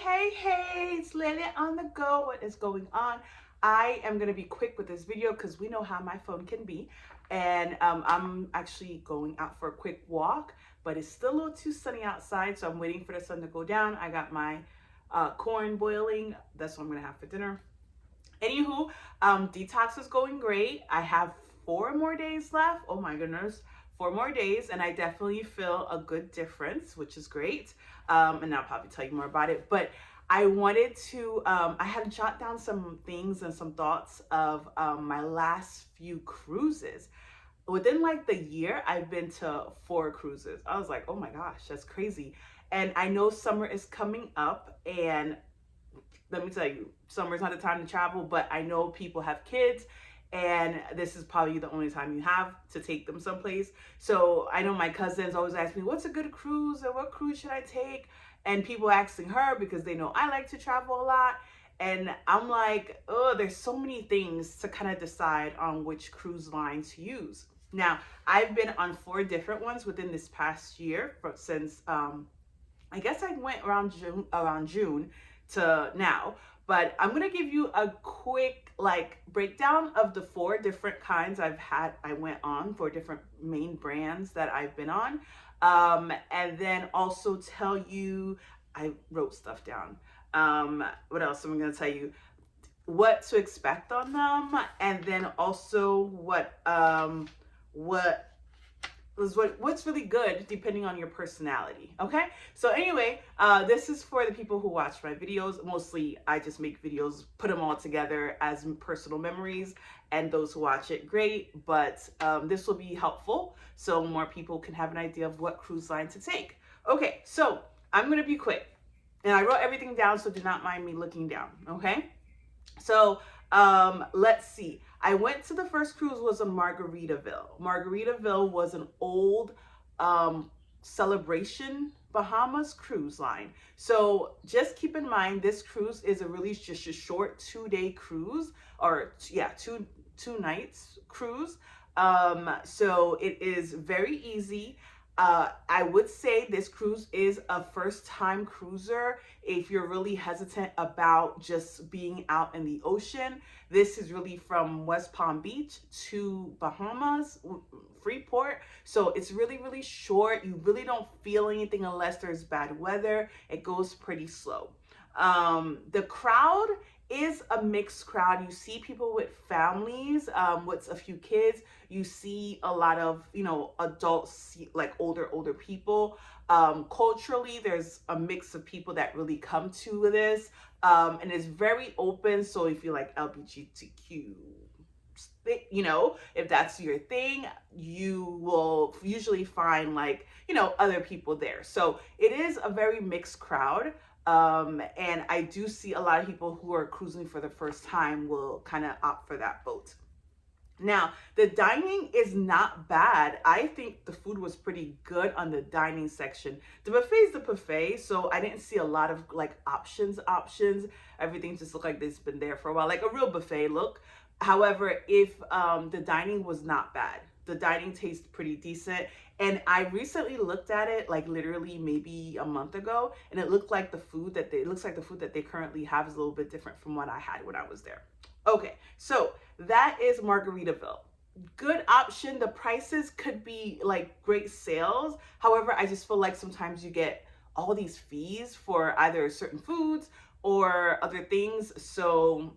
Hey, it's Lily on the go. What is going on? I am going to be quick with this video because we know how my phone can be. And I'm actually going out for a quick walk, but it's still a little too sunny outside, so I'm waiting for the sun to go down. I got my corn boiling. That's what I'm going to have for dinner. Anywho, detox is going great. I have 4 more days left. Oh my goodness. 4 more days, and I definitely feel a good difference, which is great. And I'll probably tell you more about it. But I wanted to, I had jot down some things and some thoughts of my last few cruises. Within like the year, I've been to 4 cruises. I was like, oh my gosh, that's crazy. And I know summer is coming up, and let me tell you, summer's not the time to travel, but I know people have kids and this is probably the only time you have to take them someplace. So I know my cousins always ask me, what's a good cruise or what cruise should I take? And people asking her because they know I like to travel a lot. And I'm like, oh, there's so many things to kind of decide on which cruise line to use. Now, I've been on 4 different ones within this past year since I guess I went around June to now, but I'm gonna give you a quick like breakdown of the 4 different kinds I went on, 4 different main brands that I've been on, and then also tell you, I wrote stuff down. What else am I gonna tell you? What to expect on them, and then also what what's really good depending on your personality. Okay, so anyway, this is for the people who watch my videos. Mostly I just make videos, put them all together as personal memories, and those who watch it, great. But this will be helpful so more people can have an idea of what cruise line to take. Okay, so I'm gonna be quick, and I wrote everything down, so do not mind me looking down. Okay, so let's see. I went to, the first cruise was a Margaritaville. Margaritaville was an old Celebration Bahamas cruise line. So just keep in mind, this cruise is just a short 2-day cruise, or yeah, two nights cruise. So it is very easy. I would say this cruise is a first time cruiser. If you're really hesitant about just being out in the ocean, this is really from West Palm Beach to Bahamas, Freeport. So it's really short. You really don't feel anything unless there's bad weather. It goes pretty slow. The crowd is a mixed crowd. You see people with families, with a few kids. You see a lot of, adults, like older people. Culturally, there's a mix of people that really come to this, and it's very open. So if you like LGBTQ, if that's your thing, you will usually find other people there. So it is a very mixed crowd. And I do see a lot of people who are cruising for the first time will kind of opt for that boat. Now, the dining is not bad. I think the food was pretty good on the dining section. The buffet is the buffet, so I didn't see a lot of options. Everything just looked like it's been there for a while, like a real buffet look. However, if the dining was not bad. The dining tastes pretty decent. And I recently looked at it, like literally maybe a month ago, and it looks like the food that they currently have is a little bit different from what I had when I was there. Okay, so that is Margaritaville. Good option. The prices could be like great sales. However, I just feel like sometimes you get all these fees for either certain foods or other things. So,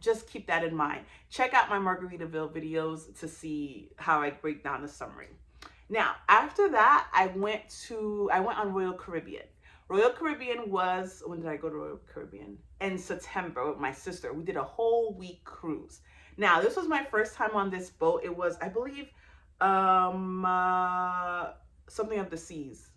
just keep that in mind. Check out my Margaritaville videos to see how I break down the summary. Now, after that, I went on Royal Caribbean. Royal Caribbean was, when did I go to Royal Caribbean? In September with my sister. We did a whole week cruise. Now, this was my first time on this boat. It was, I believe, something of the seas.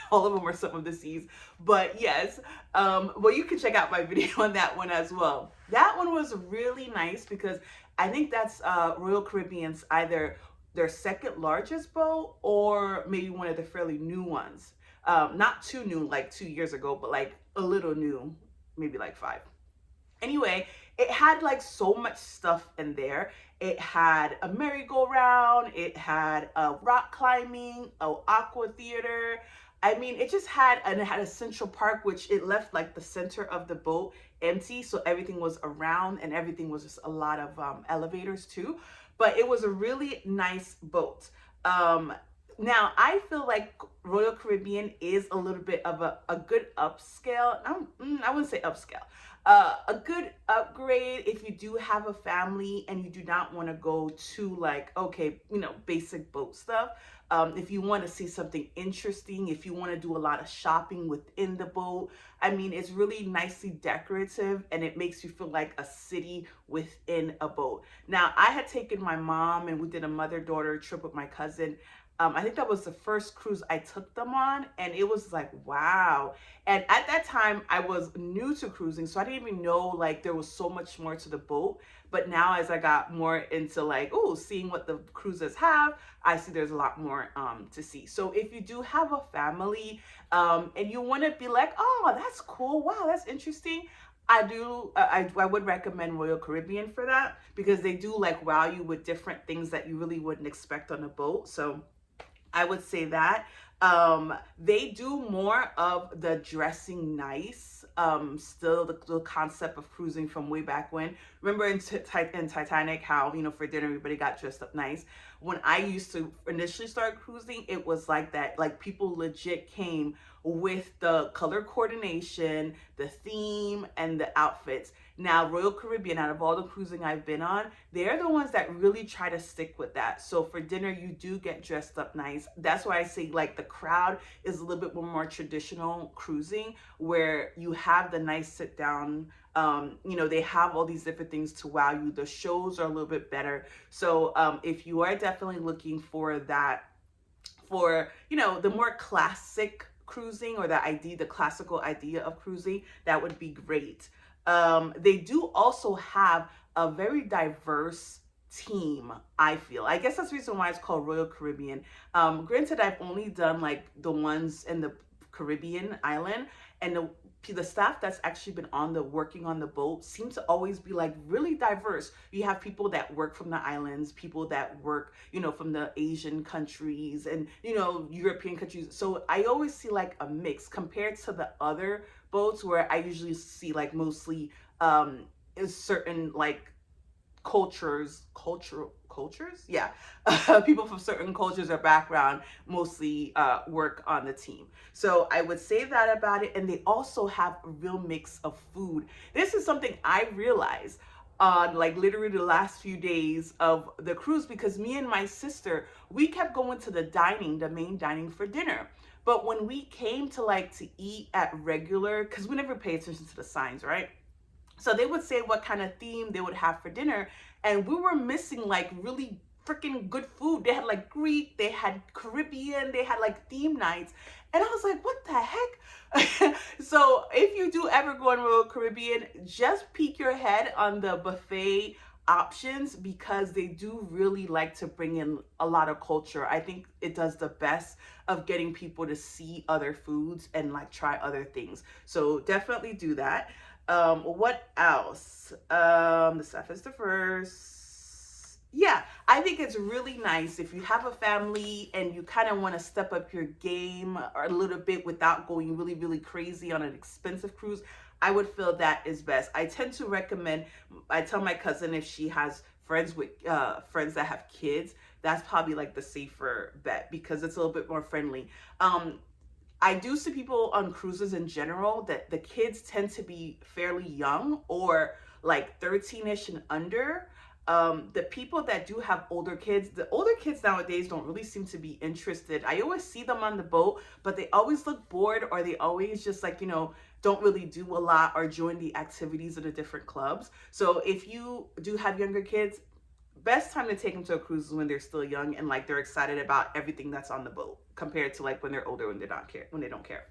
All of them were some of the seas, but yes, well, you can check out my video on that one as well. That one was really nice because I think that's Royal Caribbean's either their second largest boat or maybe one of the fairly new ones. Not too new, like 2 years ago, but like a little new, maybe like 5. Anyway, it had so much stuff in there. It had a merry-go-round, it had a rock climbing, a aqua theater. I mean, it just had, and it had a central park, which it left like the center of the boat empty. So everything was around and everything was just a lot of elevators too. But it was a really nice boat. Um, Now, I feel like Royal Caribbean is a little bit of a good upscale. I wouldn't say upscale. A good upgrade if you do have a family and you do not want to go to like, okay, basic boat stuff. If you want to see something interesting, if you want to do a lot of shopping within the boat, I mean, it's really nicely decorative and it makes you feel like a city within a boat. Now, I had taken my mom and we did a mother-daughter trip with my cousin. I think that was the first cruise I took them on, and it was like, wow. And at that time, I was new to cruising, so I didn't even know like there was so much more to the boat. But now, as I got more into like, oh, seeing what the cruises have, I see there's a lot more to see. So if you do have a family and you want to be like, oh, that's cool, wow, that's interesting. I would recommend Royal Caribbean for that because they do like wow you with different things that you really wouldn't expect on a boat. So I would say that. They do more of the dressing nice. Still the concept of cruising from way back when. Remember in Titanic how, for dinner everybody got dressed up nice. When I used to initially start cruising, it was like that. Like people legit came with the color coordination, the theme, and the outfits. Now, Royal Caribbean, out of all the cruising I've been on, they're the ones that really try to stick with that. So for dinner, you do get dressed up nice. That's why I say like the crowd is a little bit more traditional cruising where you have the nice sit down. They have all these different things to wow you. The shows are a little bit better. So if you are definitely looking for that, for the more classic cruising or the classical idea of cruising, that would be great. They do also have a very diverse team, I feel. I guess that's the reason why it's called Royal Caribbean. Granted, I've only done like the ones in the Caribbean island, and the staff that's actually been working on the boat seems to always be like really diverse. You have people that work from the islands, people that work, from the Asian countries and, European countries. So I always see like a mix compared to the other boats where I usually see like mostly certain like cultures, yeah. People from certain cultures or background mostly work on the team. So I would say that about it. And they also have a real mix of food. This is something I realized on like literally the last few days of the cruise, because me and my sister, we kept going to the main dining for dinner. But when we came to eat at regular, because we never pay attention to the signs, right? So they would say what kind of theme they would have for dinner. And we were missing like really freaking good food. They had like Greek, they had Caribbean, they had like theme nights. And I was like, what the heck? So if you do ever go on Royal Caribbean, just peek your head on the buffet options because they do really like to bring in a lot of culture. I think it does the best of getting people to see other foods and like try other things. So definitely do that. What else? The stuff is the first. Yeah, I think it's really nice if you have a family and you kind of want to step up your game a little bit without going really, really crazy on an expensive cruise. I would feel that is best. I tend to recommend, I tell my cousin if she has friends that have kids, that's probably like the safer bet because it's a little bit more friendly. I do see people on cruises in general that the kids tend to be fairly young or like 13ish and under. The people that do have older kids, the older kids nowadays don't really seem to be interested. I always see them on the boat, but they always look bored or they always just like, don't really do a lot or join the activities of the different clubs. So if you do have younger kids, best time to take them to a cruise is when they're still young and like they're excited about everything that's on the boat compared to like when they're older when they don't care.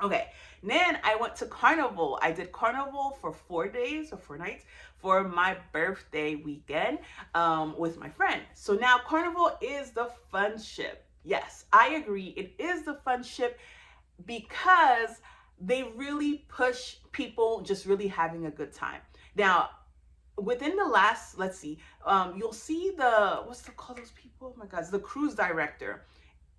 Okay, then I went to Carnival. I did Carnival for 4 days or 4 nights for my birthday weekend with my friend. So now Carnival is the fun ship. Yes, I agree. It is the fun ship because they really push people just really having a good time. Now, within the last, let's see, you'll see what's the call those people? Oh my God, it's the cruise director.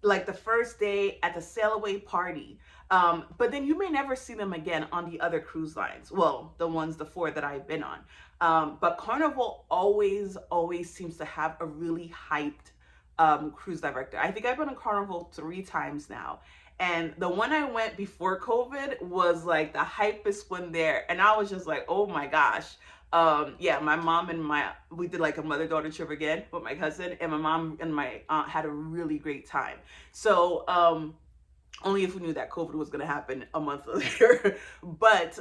like the first day at the sail away party. But then you may never see them again on the other cruise lines. Well, the four that I've been on. But Carnival always seems to have a really hyped cruise director. I think I've been on Carnival 3 times now. And the one I went before COVID was like the hypest one there. And I was just like, oh my gosh. Yeah, my mom and we did like a mother-daughter trip again with my cousin, and my mom and my aunt had a really great time. So only if we knew that COVID was going to happen a month later. But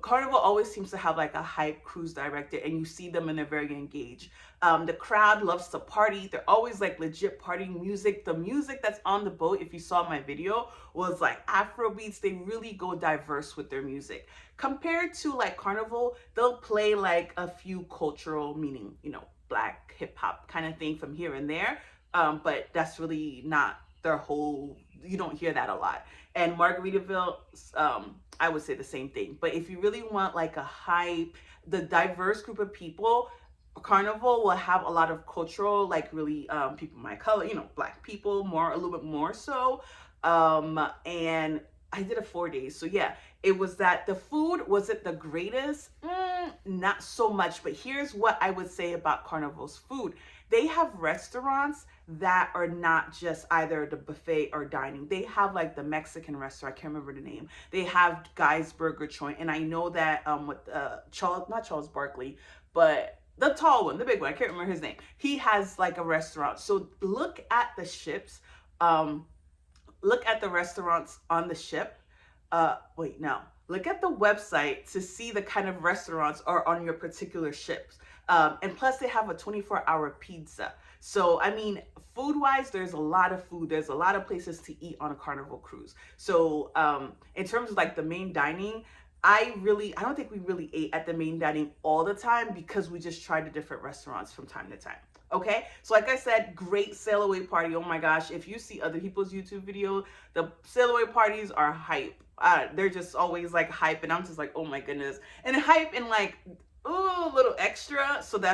Carnival always seems to have like a hype cruise director, and you see them and they're very engaged. The crowd loves to party. They're always like legit partying music. The music that's on the boat, if you saw my video, was like Afro beats. They really go diverse with their music. Compared to like Carnival, they'll play like a few cultural, meaning, black hip hop kind of thing from here and there. But that's really not their whole, you don't hear that a lot. And Margaritaville, I would say the same thing. But if you really want like a hype, the diverse group of people, Carnival will have a lot of cultural, like really people my color, black people, a little bit more so. And I did a 4 days. So yeah, it was that the food, was it the greatest? Not so much. But here's what I would say about Carnival's food. They have restaurants that are not just either the buffet or dining. They have like the Mexican restaurant, I can't remember the name. They have Guy's Burger Joint, and I know that with not Charles Barkley, but the tall one, the big one, I can't remember his name. He has like a restaurant. So look at the ships. Look at the restaurants on the ship. Wait, no. Look at the website to see the kind of restaurants are on your particular ships. And plus they have a 24-hour pizza. So, I mean, food-wise, there's a lot of food. There's a lot of places to eat on a Carnival cruise. So, in terms of like the main dining, I don't think we really ate at the main dining all the time because we just tried the different restaurants from time to time. Okay, so like I said, great sail away party. Oh my gosh, if you see other people's YouTube video, the sail away parties are hype. They're just always like hype, and I'm just like, oh my goodness. And hype and like, ooh, a little extra. So that's